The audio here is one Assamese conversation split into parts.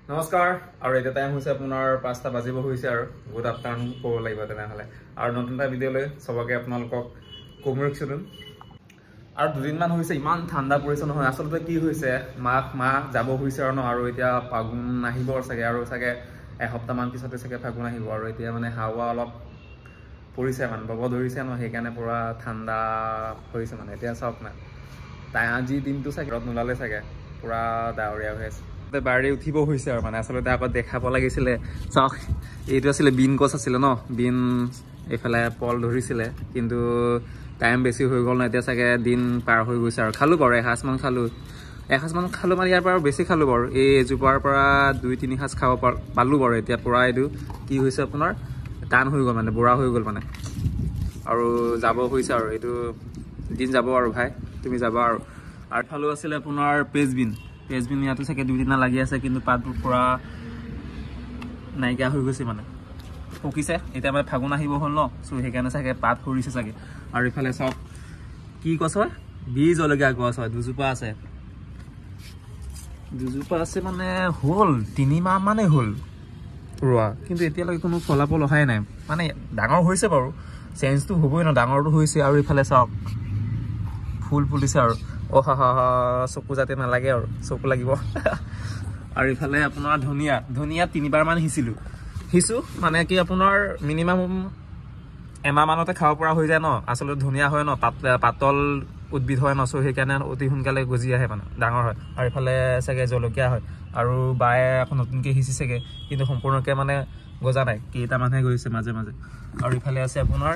নমস্কাৰ আৰু এটা টাইম হৈছে আপোনাৰ 5টা বাজিব হৈছে আৰু গুড আফটাৰনুন ক'ব লাগিব তেনেহ'লে আৰু নতুন এটা ভিডিঅ'লৈ চবকে আপোনালোকক কংগ্ৰেচুলেশ্যন আৰু দুদিনমান হৈছে ইমান ঠাণ্ডা পৰিছে নহয় আচলতে কি হৈছে মাহ যাব হৈছে আৰু এতিয়া ফাগুন আহিব চাগে আৰু চাগে এসপ্তাহমান পিছতে চাগে ফাগুন আহিব আৰু এতিয়া মানে হাৱা অলপ পৰিছে মানে বব ধৰিছে ন সেইকাৰণে পুৰা ঠাণ্ডা হৈছে মানে এতিয়া চাওক না তাই আজি দিনটো চাগে ৰ'দ নোলালে চাগে পুৰা ডাৱৰীয়া হৈ আছে বাৰী উঠিব হৈছে আৰু মানে আচলতে আগত দেখাব লাগিছিলে চাওক এইটো আছিলে বিন গছ আছিলে ন বিন এইফালে পল ধৰিছিলে কিন্তু টাইম বেছি হৈ গ'ল ন এতিয়া চাগে দিন পাৰ হৈ গৈছে আৰু খালোঁ বাৰু এসাঁজমান খালোঁ মানে ইয়াৰ পৰা বেছি খালোঁ বাৰু এই এজোপাৰ পৰা 2-3 সাঁজ খাব পালোঁ বাৰু এতিয়া পুৰা এইটো কি হৈছে আপোনাৰ টান হৈ গ'ল মানে বুঢ়া হৈ গ'ল মানে আৰু যাব হৈছে আৰু এইটো দিন যাব আৰু ভাই তুমি যাবা আৰু ফালো আছিলে আপোনাৰ পেজবিন ইয়াতো চাগে 2 দিন লাগি আছে কিন্তু পাতবোৰ পুৰা নাইকিয়া হৈ গৈছে মানে পকিছে এতিয়া মানে ফাগুন আহিব হ'ল ন চ' সেইকাৰণে চাগে পাত সৰিছে চাগে আৰু ইফালে চব কি গছ হয় বীজ জলকীয়া গছ হয় দুজোপা আছে মানে হ'ল 3 মাহ মানে হ'ল ৰোৱা কিন্তু এতিয়ালৈকে কোনো ফলাফল অহাই নাই মানে ডাঙৰ হৈছে বাৰু চেঞ্জটো হ'বই ন ডাঙৰটো হৈছে আৰু ইফালে চাওক ফুল ফুলিছে আৰু চকু যাতে নালাগে আৰু চকু লাগিব আৰু ইফালে আপোনাৰ ধনিয়া 3বাৰমান সিঁচো মানে কি আপোনাৰ মিনিমাম এমাহ মানতে খাব পৰা হৈ যায় ন আচলতে ধনিয়া হয় ন পাতল উদ্ভিদ হয় ন চ' সেইকাৰণে অতি সোনকালে গজি আহে মানে ডাঙৰ হয় আৰু ইফালে চাগে জলকীয়া হয় আৰু বায়ে এখন নতুনকৈ সিঁচিছেগৈ কিন্তু সম্পূৰ্ণকৈ মানে গজা নাই কেইটামানহে গৈছে মাজে আৰু ইফালে আছে আপোনাৰ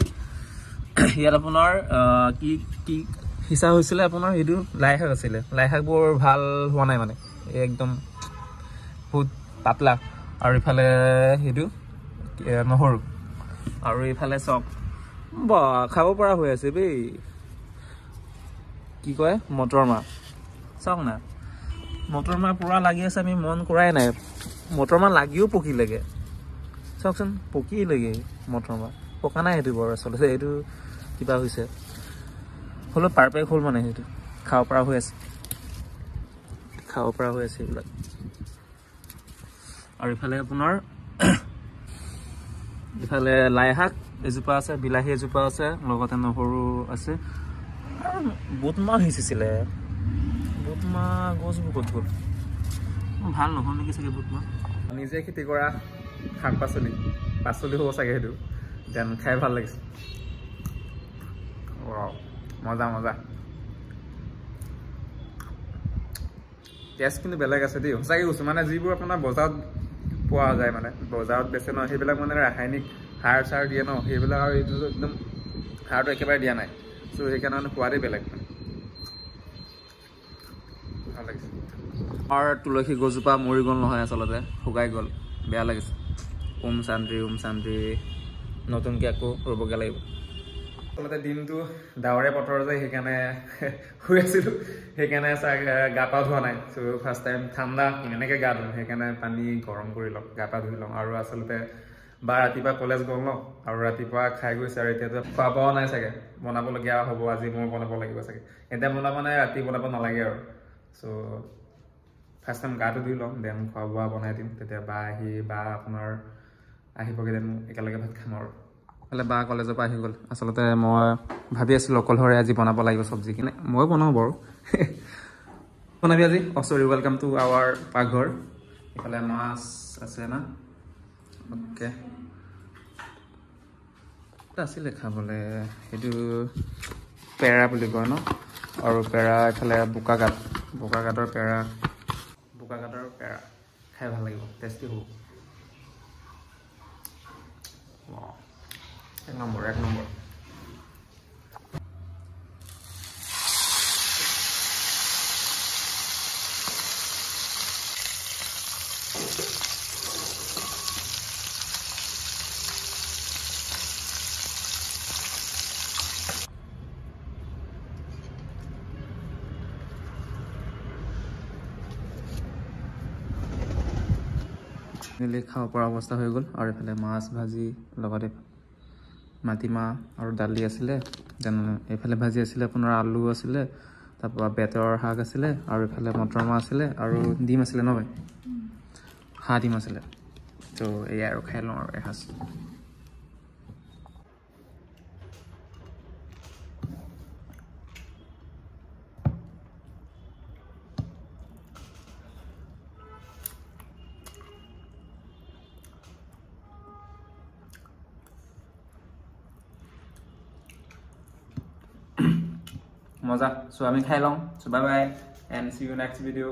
ইয়াত আপোনাৰ কি সিঁচা হৈছিলে আপোনাৰ এইটো লাইশাক আছিলে লাইশাকবোৰ ভাল হোৱা নাই মানে একদম বহুত পাতলা আৰু ইফালে সেইটো নহৰু আৰু ইফালে চক খাব পৰা হৈ আছে দেই কি কয় মটৰ মাহ চাওক না মটৰ মাহ পুৰা লাগি আছে আমি মন কৰাই নাই মটৰ মাহ লাগিও পকিলেগে চাওকচোন পকিলেগে মটৰ মাহ পকা নাই সেইটো বাৰু আচলতে এইটো কিবা হৈছে হ'লেও পাৰফেক্ট হ'ল মানে সেইটো খাব পৰা হৈ আছে এইবিলাক আৰু ইফালে আপোনাৰ ইফালে লাইশাক এজোপা আছে বিলাহী এজোপা আছে লগতে নহৰু আছে আৰু বুটমাহ সিঁচিছিলে বুটমাহ গছবোৰ ক'ত গ'ল ভাল নহ'ল নেকি চাগে বুটমাহ নিজে খেতি কৰা শাক পাচলি হ'ব চাগে সেইটো দেন খাই ভাল লাগিছে মজা টেষ্ট কিন্তু বেলেগ আছে দেই সঁচাকৈ কৈছোঁ মানে যিবোৰ আপোনাৰ বজাৰত পোৱা যায় মানে বজাৰত বেচে ন সেইবিলাক মানে ৰাসায়নিক সাৰ চাৰ দিয়ে ন সেইবিলাক আৰু এইটো একদম সাৰটো একেবাৰে দিয়া নাই চ' সেইকাৰণে মানে সোৱাদেই বেলেগ মানে ভাল লাগিছে আৰু তুলসী গছজোপা মৰি গ'ল নহয় আচলতে শুকাই গ'ল বেয়া লাগিছে ওম শান্তি নতুনকৈ আকৌ ৰুবগৈ লাগিব আচলতে দিনটো ডাৱৰীয়া বতৰ যে সেইকাৰণে শুই আছিলোঁ সেইকাৰণে গা পা ধোৱা নাই চ' ফাৰ্ষ্ট টাইম ঠাণ্ডা এনেকৈ গা ধুওঁ সেইকাৰণে পানী গৰম কৰি লওঁ গা পা ধুই লওঁ আৰু আচলতে বা ৰাতিপুৱা কলেজ গ'ল ন আৰু ৰাতিপুৱা খাই গৈছে আৰু এতিয়াতো খোৱা বোৱাও নাই চাগে বনাবলগীয়া হ'ব আজি মই বনাব লাগিব চাগে এতিয়া বনাব নাই ৰাতি বনাব নালাগে আৰু চ' ফাৰ্ষ্ট টাইম গাটো ধুই লওঁ দেন খোৱা বোৱা বনাই দিম তেতিয়া বা আপোনাৰ আহিবগৈ দেন একেলগে ভাত খাম আৰু বা কলেজৰ পৰা আহি গ'ল আচলতে মই ভাবি আছিলোঁ অকলশৰে আজি বনাব লাগিব চব্জিখিনি মই বনাওঁ বাৰু বনাবি আজি চৰি ৱেলকাম টু আৱাৰ পাকঘৰ ইফালে মাছ আছে না অ'কে আছিলে খাবলৈ সেইটো পেৰা বুলি কয় ন আৰু পেৰা এইফালে বোকাঘাটৰ পেৰা খাই ভাল লাগিব টেষ্টি হ'ব এক নম্বৰ খাব পৰা অৱস্থা হৈ গ'ল আৰু এইফালে মাছ ভাজি লগতে মাটিমাহ আৰু দালি আছিলে দেন এইফালে ভাজি আছিলে আপোনাৰ আলু আছিলে তাৰপৰা বেতৰ শাক আছিলে আৰু এইফালে মটৰ মাহ আছিলে আৰু ডিম আছিলে ন ভাই হাঁহ ডিম আছিলে তো এয়া আৰু খাই লওঁ আৰু এসাঁজ মজা so আমি খাই লওঁ so bye bye and see you next video